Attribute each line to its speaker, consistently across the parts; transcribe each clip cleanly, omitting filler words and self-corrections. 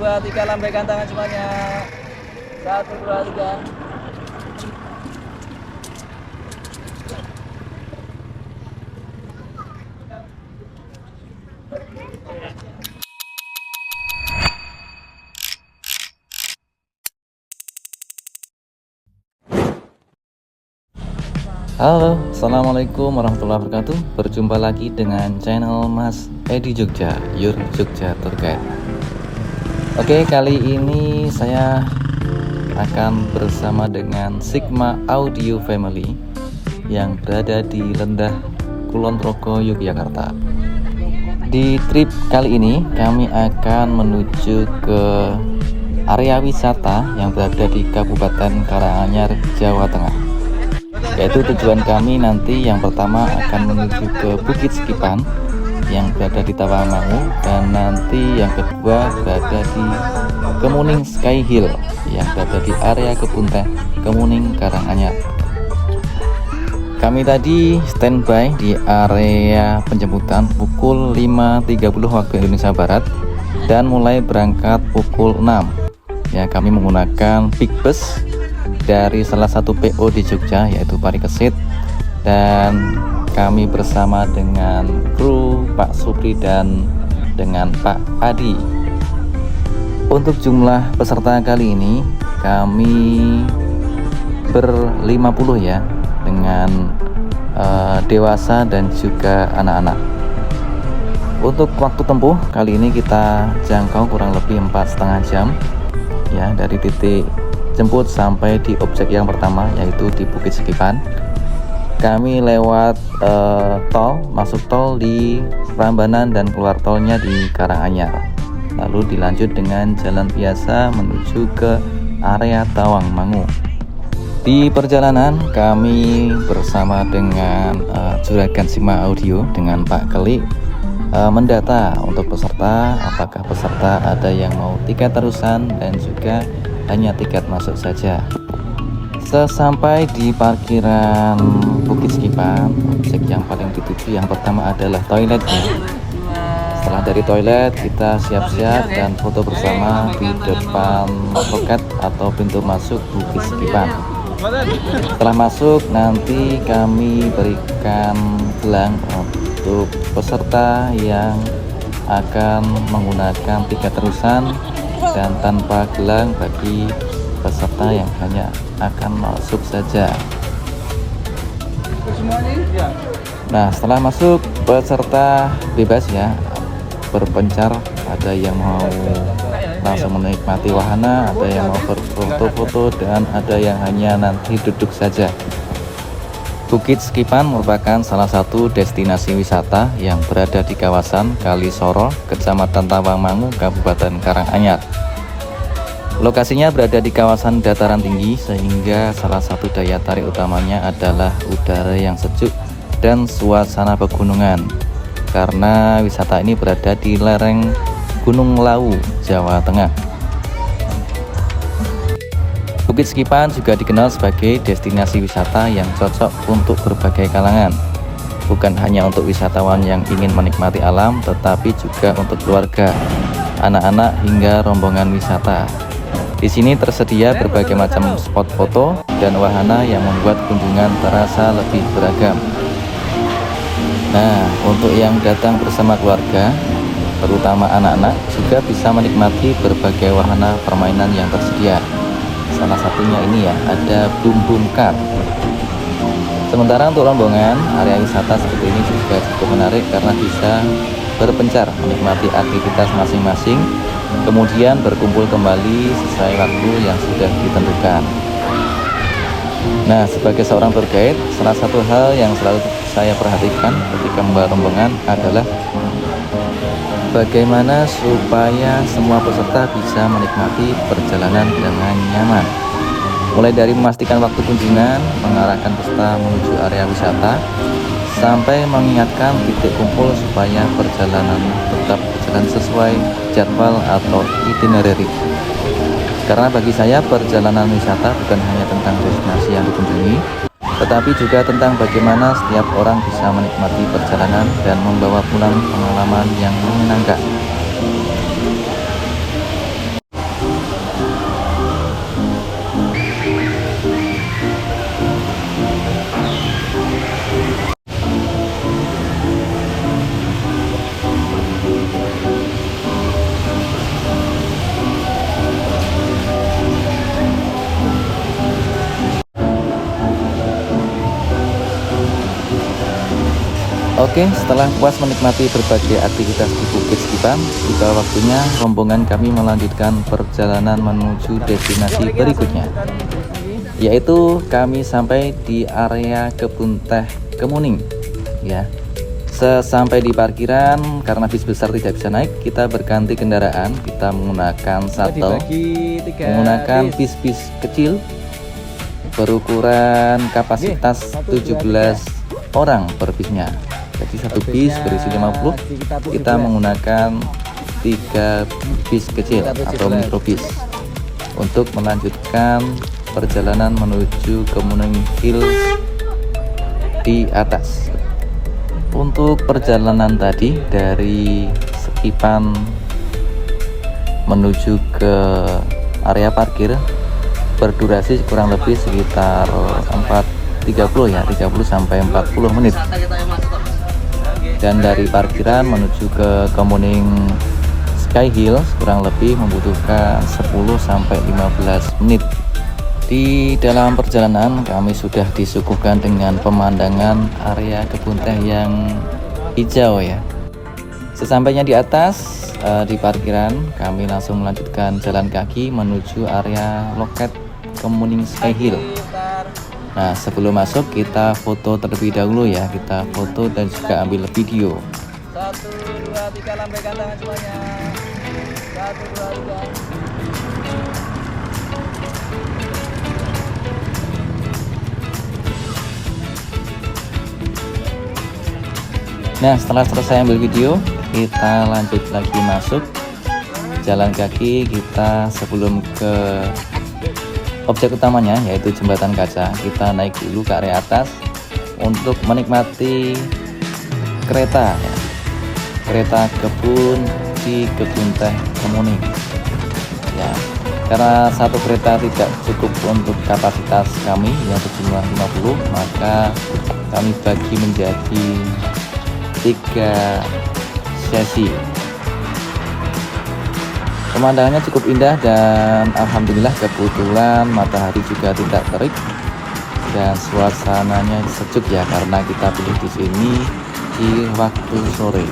Speaker 1: 2, 3, lambaikan tangan semuanya. 1, 2, 3.
Speaker 2: Halo, assalamualaikum warahmatullahi wabarakatuh. Berjumpa lagi dengan channel Mas Edi Jogja, Your Jogja Tour Guide. Oke, kali ini saya akan bersama dengan Sigma Audio Family yang berada di Lendah Kulon Progo, Yogyakarta. Di trip kali ini kami akan menuju ke area wisata yang berada di Kabupaten Karanganyar, Jawa Tengah. Yaitu tujuan kami nanti yang pertama akan menuju ke Bukit Sekipan yang berada di Tawangmangu, dan nanti yang kedua berada di Kemuning Sky Hill yang berada di area kebun teh Kemuning Karanganyar. Kami tadi standby di area penjemputan pukul 5.30 waktu Indonesia Barat dan mulai berangkat pukul 6. Ya, kami menggunakan big bus dari salah satu PO di Jogja yaitu Parikesit, dan kami bersama dengan kru Pak Supri dan dengan Pak Adi. Untuk jumlah peserta kali ini kami ber-50 ya, dengan dewasa dan juga anak-anak. Untuk waktu tempuh kali ini kita jangkau kurang lebih 4,5 jam ya, dari titik jemput sampai di objek yang pertama yaitu di Bukit Sekipan. Kami lewat tol, masuk tol di Prambanan dan keluar tolnya di Karanganyar, lalu dilanjut dengan jalan biasa menuju ke area Tawangmangu. Di perjalanan kami bersama dengan Juragan Sigma Audio dengan Pak Keli mendata untuk peserta, apakah peserta ada yang mau tiket terusan dan juga hanya tiket masuk saja. Sesampai di parkiran Bukit Sekipan, objek yang paling dituju yang pertama adalah toiletnya. Setelah dari toilet kita siap-siap dan foto bersama di depan loket atau pintu masuk Bukit Sekipan. Setelah masuk nanti kami berikan gelang untuk peserta yang akan menggunakan tiket terusan, dan tanpa gelang bagi peserta yang hanya akan masuk saja. Nah, setelah masuk peserta bebas ya, berpencar, ada yang mau langsung menikmati wahana, ada yang mau berfoto-foto, dan ada yang hanya nanti duduk saja. Bukit Sekipan merupakan salah satu destinasi wisata yang berada di kawasan Kalisoro, Kecamatan Tawangmangu, Kabupaten Karanganyar. Lokasinya berada di kawasan dataran tinggi sehingga salah satu daya tarik utamanya adalah udara yang sejuk dan suasana pegunungan, karena wisata ini berada di lereng Gunung Lawu, Jawa Tengah. Bukit Sekipan juga dikenal sebagai destinasi wisata yang cocok untuk berbagai kalangan, bukan hanya untuk wisatawan yang ingin menikmati alam, tetapi juga untuk keluarga, anak-anak hingga rombongan wisata. Di sini tersedia berbagai macam spot foto dan wahana yang membuat kunjungan terasa lebih beragam. Nah, untuk yang datang bersama keluarga, terutama anak-anak, juga bisa menikmati berbagai wahana permainan yang tersedia. Salah satunya ini ya, ada Boom Boom Car. Sementara untuk rombongan, area wisata seperti ini juga cukup menarik karena bisa berpencar menikmati aktivitas masing-masing, kemudian berkumpul kembali sesuai waktu yang sudah ditentukan. Nah, sebagai seorang tour guide, salah satu hal yang selalu saya perhatikan ketika membawa rombongan adalah bagaimana supaya semua peserta bisa menikmati perjalanan dengan nyaman. Mulai dari memastikan waktu kunjungan, mengarahkan peserta menuju area wisata, sampai mengingatkan titik kumpul supaya perjalanan tetap berjalan sesuai jadwal atau itinerary. Karena bagi saya perjalanan wisata bukan hanya tentang destinasi yang dikunjungi, tetapi juga tentang bagaimana setiap orang bisa menikmati perjalanan dan membawa pulang pengalaman yang menyenangkan. Oke, setelah puas menikmati berbagai aktivitas di Bukit Skipan, tiba waktunya rombongan kami melanjutkan perjalanan menuju destinasi berikutnya, yaitu kami sampai di area kebun teh Kemuning ya. Sesampai di parkiran, karena bis besar tidak bisa naik, kita berganti kendaraan. Kita menggunakan shuttle, menggunakan bis-bis kecil berukuran kapasitas 17 orang per bisnya. Jadi satu bis berisi 50, kita menggunakan 3 bis kecil atau mikrobis untuk melanjutkan perjalanan menuju Kemuning Hills di atas. Untuk perjalanan tadi dari Skipan menuju ke area parkir berdurasi kurang lebih sekitar 30 sampai 40 menit. Dan dari parkiran menuju ke Kemuning Sky Hills kurang lebih membutuhkan 10 sampai 15 menit. Di dalam perjalanan kami sudah disuguhkan dengan pemandangan area kebun teh yang hijau ya. Sesampainya di atas di parkiran, kami langsung melanjutkan jalan kaki menuju area loket Kemuning Sky Hill. Nah, sebelum masuk kita foto terlebih dahulu ya, kita foto dan juga ambil video.
Speaker 1: 1, 2, 3, lambaikan tangan semuanya. 1, 2, 3.
Speaker 2: Nah, setelah selesai ambil video, kita lanjut lagi masuk jalan kaki. Kita sebelum ke objek utamanya yaitu jembatan kaca, kita naik dulu ke area atas untuk menikmati kereta ya. Kereta kebun di kebun teh Kemuning ya. Karena satu kereta tidak cukup untuk kapasitas kami yang berjumlah 50, maka kami bagi menjadi 3 sesi. Pemandangannya cukup indah dan alhamdulillah kebetulan matahari juga tidak terik dan suasananya sejuk ya, karena kita pilih di sini di waktu sore.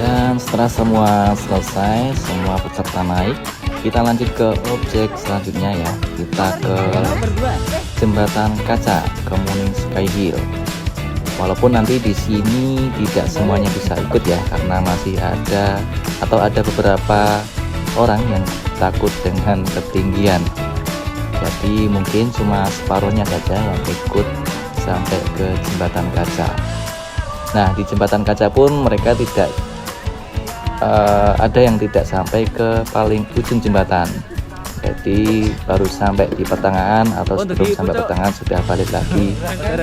Speaker 2: Dan setelah semua selesai, semua peserta naik, kita lanjut ke objek selanjutnya ya. Kita ke jembatan kaca Kemuning Sky Hill. Walaupun nanti di sini tidak semuanya bisa ikut ya, karena masih ada beberapa orang yang takut dengan ketinggian. Jadi mungkin cuma separuhnya saja yang ikut sampai ke jembatan kaca. Nah, di jembatan kaca pun mereka tidak ada yang tidak sampai ke paling ujung jembatan. Jadi baru sampai di pertengahan atau sebelum sampai pertengahan sudah balik lagi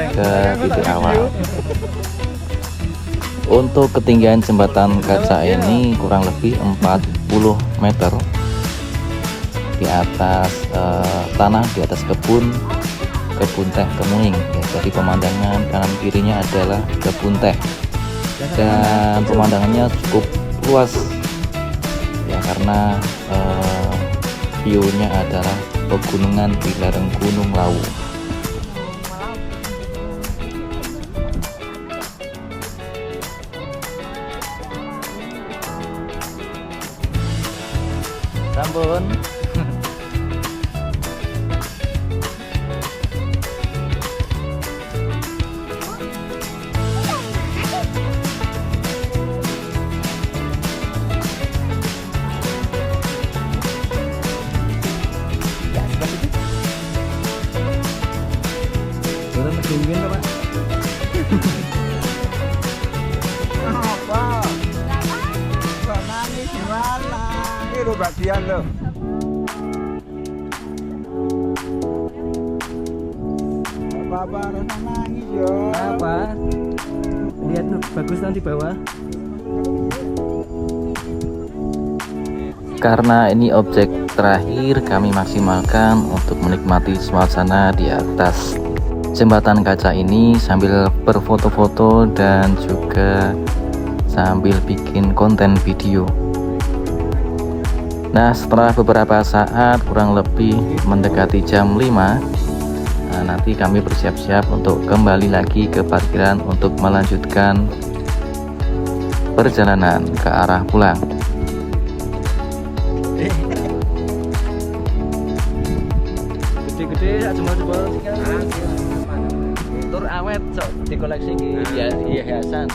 Speaker 2: ke titik awal. Untuk ketinggian jembatan kaca ini kurang lebih 40 meter di atas tanah, di atas kebun teh kemuning ya. Jadi pemandangan kanan kirinya adalah kebun teh dan pemandangannya cukup luas ya, karena view-nya adalah pegunungan di lereng Gunung Lawu. Sampun. Sudah menungguin Pak.
Speaker 3: Apa? Kok nangis gimana? Ini lo bagian lo. Apa rasa nangis yo?
Speaker 1: Apa? Lihat tuh, bagus nanti bawah.
Speaker 2: Karena ini objek terakhir, kami maksimalkan untuk menikmati suasana di atas jembatan kaca ini sambil berfoto-foto dan juga sambil bikin konten video. Nah, setelah beberapa saat, kurang lebih mendekati jam 5, nanti kami bersiap-siap untuk kembali lagi ke parkiran untuk melanjutkan perjalanan ke arah pulang.
Speaker 1: Gede-gede sak jempol-jempol tur awet sok dikoleksi ya hiasan.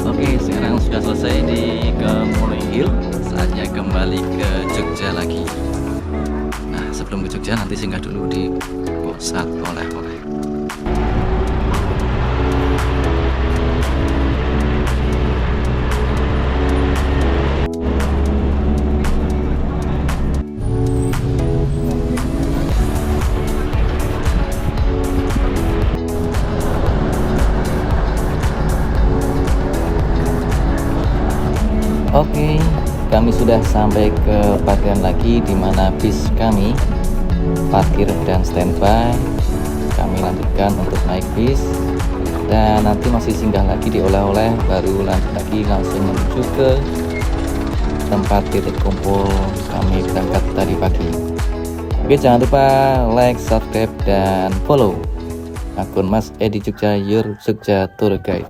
Speaker 2: Oke, sekarang sudah selesai di Kemuning Hill, saatnya kembali ke Jogja lagi. Nah, sebelum ke Jogja nanti singgah dulu di pusat oleh-oleh. Oke, kami sudah sampai ke parkiran lagi di mana bis kami parkir dan standby. Kami lanjutkan untuk naik bis dan nanti masih singgah lagi di oleh-oleh, baru lanjut lagi langsung menuju ke tempat titik kumpul kami berangkat tadi pagi. Oke, jangan lupa like, subscribe, dan follow akun Mas Edi Jogja, Your Jogja Tour Guide.